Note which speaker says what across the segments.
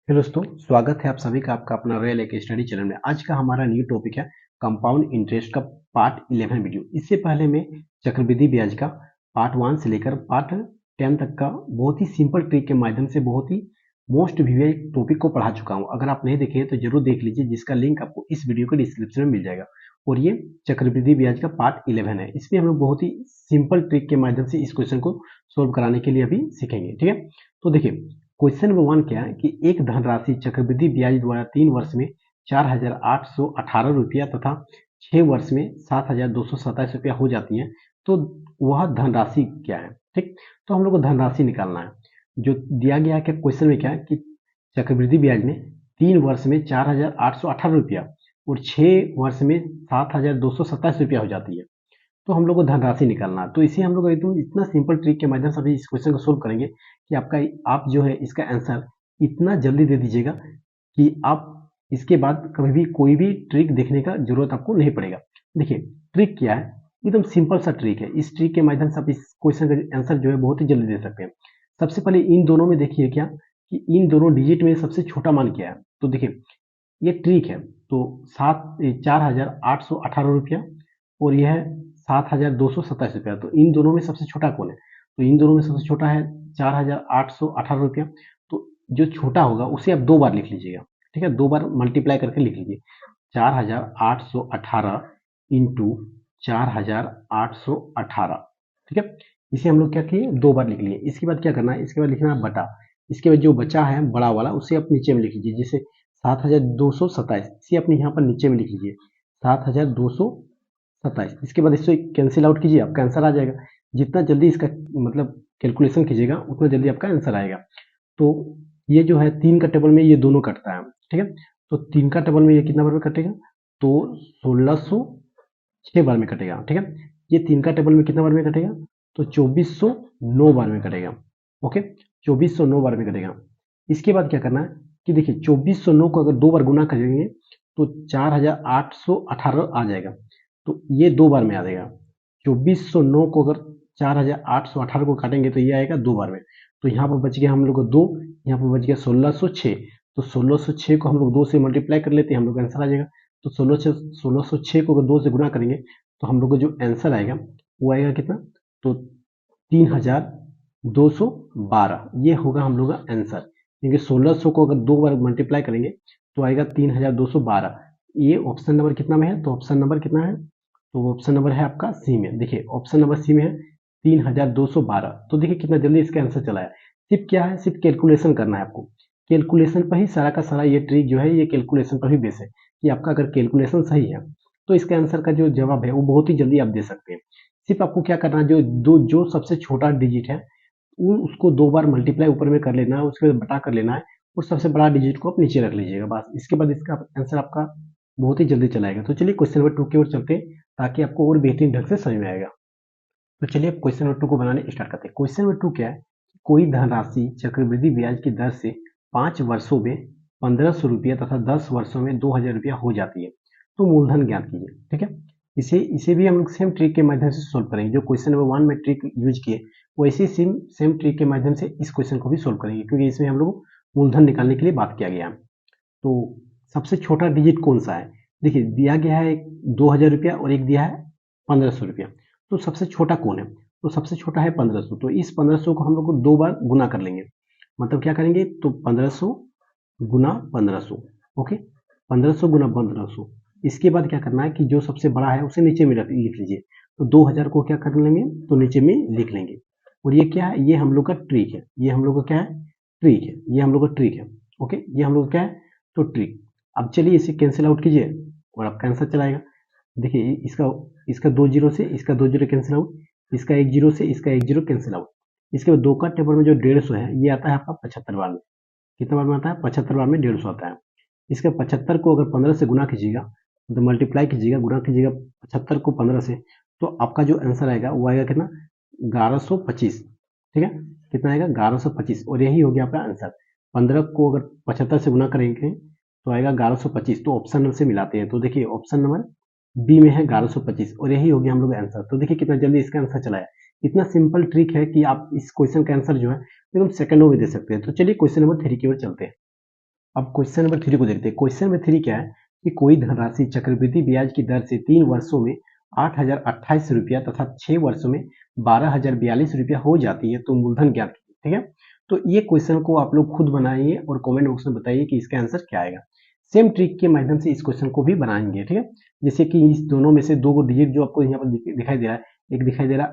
Speaker 1: Hello दोस्तों, स्वागत है आप सभी का आपका अपना रॉयल एक स्टडी चैनल में। आज का हमारा न्यू टॉपिक है कंपाउंड इंटरेस्ट का पार्ट 11 वीडियो। इससे पहले मैं चक्रवृद्धि ब्याज का पार्ट 1 से लेकर पार्ट 10 तक का बहुत ही सिंपल ट्रिक के माध्यम से बहुत ही मोस्ट व्यूअर्ड टॉपिक को पढ़ा चुका हूं। अगर आप नहीं देखे हैं तो जरूर देख लीजिए, जिसका लिंक आपको इस वीडियो के डिस्क्रिप्शन में मिल जाएगा। और ये चक्रवृद्धि ब्याज का पार्ट 11 है। इसमें हम लोग बहुत ही सिंपल ट्रिक के माध्यम से इस क्वेश्चन को सोल्व कराने के लिए अभी सीखेंगे। ठीक है, तो देखिए क्वेश्चन नंबर 1 क्या है कि एक धनराशि चक्रवृद्धि ब्याज द्वारा 3 वर्ष में 4,818 रुपया तथा 6 वर्ष में 7,227 रुपया हो जाती है, तो वह धनराशि क्या है। ठीक, तो हम लोग को धनराशि निकालना है। जो दिया गया है कि क्वेश्चन में क्या है कि चक्रवृद्धि ब्याज में 3 वर्ष में 4,818 रुपया और 6 वर्ष में 7,227 रुपया हो जाती है, तो हम लोग को धनराशि निकालना है। तो इसे हम लोग एकदम इतना सिंपल ट्रिक के माध्यम से अभी इस क्वेश्चन को सोल्व करेंगे कि आप जो है इसका आंसर इतना जल्दी दे दीजिएगा कि आप इसके बाद कभी भी कोई भी ट्रिक देखने का जरूरत आपको नहीं पड़ेगा। देखिए ट्रिक क्या है, एकदम सिंपल सा ट्रिक है। इस ट्रिक के माध्यम से आप इस क्वेश्चन का आंसर जो है बहुत ही जल्दी दे सकते हैं। सबसे पहले इन दोनों में देखिए क्या कि इन दोनों डिजिट में सबसे छोटा मान क्या है। तो देखिए ये ट्रिक है, तो 4,818 रुपया और यह है 7,227 रुपया। तो इन दोनों में सबसे छोटा कौन है? तो इन दोनों में सबसे छोटा है 4,818 रुपया। तो जो छोटा होगा उसे आप 2 बार लिख लीजिएगा। ठीक है, 2 बार मल्टीप्लाई करके लिख लीजिए। 4,818 इंटू 4,818। ठीक है, इसे हम लोग क्या किए, 2 बार लिख लिए। इसके बाद क्या करना है, इसके बाद लिखना है बटा। इसके बाद जो बचा है बड़ा वाला उसे आप नीचे में लिख लीजिए। जैसे 7,227 इसे अपने यहाँ पर नीचे में लिख लीजिए, 7,227। इसके बाद इससे कैंसिल आउट कीजिए, आपका आंसर आ जाएगा। जितना जल्दी इसका मतलब कैलकुलेशन कीजिएगा उतना जल्दी आपका आंसर आएगा। तो ये जो है 3 का टेबल में ये दोनों कटता है। ठीक है, तो 3 का टेबल में ये कितना बार में कटेगा, तो 1606 बार में कटेगा। ठीक है, ये 3 का टेबल में कितना बार में कटेगा, तो 2409 बार में कटेगा। ओके, 2409 बार में कटेगा। इसके बाद क्या करना है कि देखिए 2409 को अगर 2 बार गुना करेंगे तो 4,818 आ जाएगा। तो ये 2 बार में आ जाएगा। 2409 को अगर 4,818 को काटेंगे तो ये आएगा 2 बार में। तो यहाँ पर बच गया हम लोग को 2, यहाँ पर बच गया 1606। तो 1606 को हम लोग 2 से मल्टीप्लाई कर लेते हैं, हम लोग आंसर आ जाएगा। तो 1606 को अगर 2 से गुना करेंगे तो हम लोग को जो आंसर आएगा वो आएगा कितना, तो 3,212। ये होगा हम लोग का आंसर। क्योंकि 1600 को अगर 2 बार मल्टीप्लाई करेंगे तो आएगा 3,212। ये ऑप्शन नंबर कितना में है, तो ऑप्शन नंबर कितना है, तो ऑप्शन नंबर है आपका सी में। देखिए ऑप्शन नंबर सी में है 3,212। तो देखिए कितना जल्दी इसका आंसर चला है। सिर्फ क्या है, सिर्फ कैलकुलेशन करना है आपको। कैलकुलेशन पर ही सारा का सारा ये ट्रिक जो है ये कैलकुलेशन पर ही बेस है कि आपका अगर कैलकुलेशन सही है तो इसके आंसर का जो जवाब है वो बहुत ही जल्दी आप दे सकते हैं। सिर्फ आपको क्या करना है, जो सबसे छोटा डिजिट है उसको 2 बार मल्टीप्लाई ऊपर में कर लेना है, उसके बाद बटा कर लेना है और सबसे बड़ा डिजिट को आप नीचे रख लीजिएगा। बस इसके बाद इसका आंसर आपका बहुत ही जल्दी चला आएगा। तो चलिए क्वेश्चन नंबर 2 की ओर चलते हैं ताकि आपको और बेहतरीन ढंग से समझ में आएगा। तो चलिए अब क्वेश्चन नंबर 2 को बनाने स्टार्ट करते हैं। क्वेश्चन नंबर 2 क्या है, कोई धनराशि चक्रवृद्धि ब्याज की दर से 5 वर्षों में 1,500 रुपया तथा 10 वर्षों में 2,000 रुपया हो जाती है, तो मूलधन ज्ञात कीजिए। ठीक है, इसे इसे भी हम लोग सेम ट्रिक के माध्यम से सोल्व करेंगे। जो क्वेश्चन नंबर 1 में ट्रिक यूज किए वैसे सेम सेम ट्रिक के माध्यम से इस क्वेश्चन को भी सोल्व करेंगे, क्योंकि इसमें हम लोग मूलधन निकालने के लिए बात किया गया है। तो सबसे छोटा डिजिट कौन सा है, देखिए दिया गया है 2,000 रुपया और एक दिया है 1,500 रुपया। तो सबसे छोटा कौन है, तो सबसे छोटा है 1,500। तो इस 1,500 को हम लोग को 2 बार गुना कर लेंगे। मतलब क्या करेंगे, तो 1,500 गुना 1,500। ओके, 1,500 गुना 1,500। इसके बाद क्या करना है कि जो सबसे बड़ा है उसे नीचे में लिख लीजिए। तो 2,000 को क्या कर लेंगे, तो नीचे में लिख लेंगे। और ये क्या है, ये हम लोग का ट्रिक है। ये हम लोग का क्या है, ट्रिक है। ये हम लोग का ट्रिक है। ओके, ये हम लोग क्या है, तो ट्रिक। अब चलिए इसे कैंसिल आउट कीजिए और आपका आंसर चलाएगा। देखिए इसका इसका 2 जीरो से इसका 2 जीरो कैंसिल आउट, इसका 1 जीरो से इसका 1 जीरो कैंसिल आउट। इसके बाद 2 का टेबल में जो 150 है ये आता है आपका 75 बार में। कितना बार में आता है, 75 बार में 150 आता है। इसके 75 को अगर 15 से गुना कीजिएगा, तो मल्टीप्लाई कीजिएगा, गुना कीजिएगा 75 को 15 से, तो आपका जो आंसर आएगा वो आएगा कितना, 1125। ठीक है, कितना आएगा, 1125। और यही हो गया आपका आंसर। 15 को अगर 75 से गुना करेंगे तो आएगा 1125। तो ऑप्शन नंबर से मिलाते हैं, तो देखिए ऑप्शन नंबर बी में है 1125 और यही हो गया हम लोग आंसर। तो देखिए कितना जल्दी इसका आंसर चला है। इतना सिंपल ट्रिक है कि आप इस क्वेश्चन का आंसर जो है एकदम सेकंडों में दे सकते हैं। तो चलिए क्वेश्चन नंबर 3 की ओर चलते हैं। अब क्वेश्चन नंबर 3 को देखते हैं। क्वेश्चन नंबर 3 क्या है कि कोई धनराशि चक्रवृद्धि ब्याज की दर से 3 वर्षों में 8,028 रुपया तथा 6 वर्षों में 12,042 रुपया हो जाती है तो मूलधन ज्ञात कीजिए। ठीक है, तो ये क्वेश्चन को आप लोग खुद बनाइए और कमेंट बॉक्स में बताइए कि इसका आंसर क्या आएगा। सेम ट्रिक के माध्यम से इस क्वेश्चन को भी बनाएंगे। ठीक है, जैसे कि इस दोनों में से दो डिजिट जो आपको यहाँ पर दिखाई दे रहा है, एक दिखाई दे रहा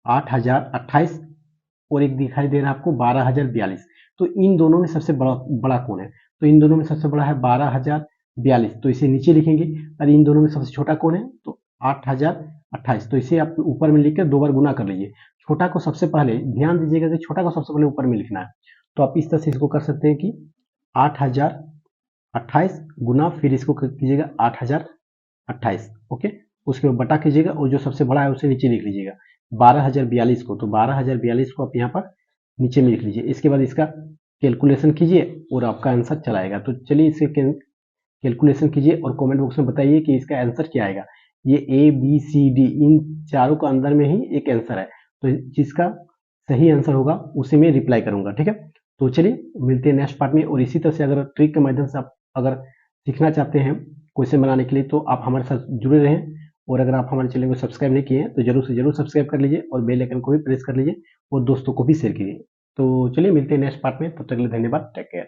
Speaker 1: 8,028 और एक दिखाई दे रहा है आपको 12,042। तो इन दोनों में सबसे बड़ा कौन है? तो इन दोनों में सबसे बड़ा है 12,042, तो इसे नीचे लिखेंगे। और इन दोनों में सबसे छोटा कौन है? तो 8,028, तो इसे आप ऊपर में लिखकर 2 बार गुना कर लीजिए। छोटा को सबसे पहले, ध्यान दीजिएगा कि छोटा को सबसे पहले ऊपर में लिखना है। तो आप इस तरह से इसको कर सकते हैं कि 8,028 गुना, फिर इसको कीजिएगा 8,028, ओके। उसके बाद बटा कीजिएगा और जो सबसे बड़ा है उसे नीचे लिख लीजिएगा 12,042 को। तो 12,042 को आप यहाँ पर नीचे में लिख लीजिए। इसके बाद इसका कैलकुलेशन कीजिए और आपका आंसर चला आएगा। तो चलिए इसके कैलकुलेशन कीजिए और कमेंट बॉक्स में बताइए कि इसका आंसर क्या आएगा। ये ए बी सी डी इन चारों का अंदर में ही एक आंसर है, तो जिसका सही आंसर होगा उसे मैं रिप्लाई करूंगा। ठीक है, तो चलिए मिलते हैं नेक्स्ट पार्ट में। और इसी तरह से अगर ट्रिक के माध्यम से आप अगर सीखना चाहते हैं क्वेश्चन बनाने के लिए तो आप हमारे साथ जुड़े रहें। और अगर आप हमारे चैनल को सब्सक्राइब नहीं किए हैं तो जरूर से जरूर सब्सक्राइब कर लीजिए और बेल आइकन को भी प्रेस कर लीजिए और दोस्तों को भी शेयर कीजिए। तो चलिए मिलते हैं नेक्स्ट पार्ट में, तब तक के लिए धन्यवाद, टेक केयर।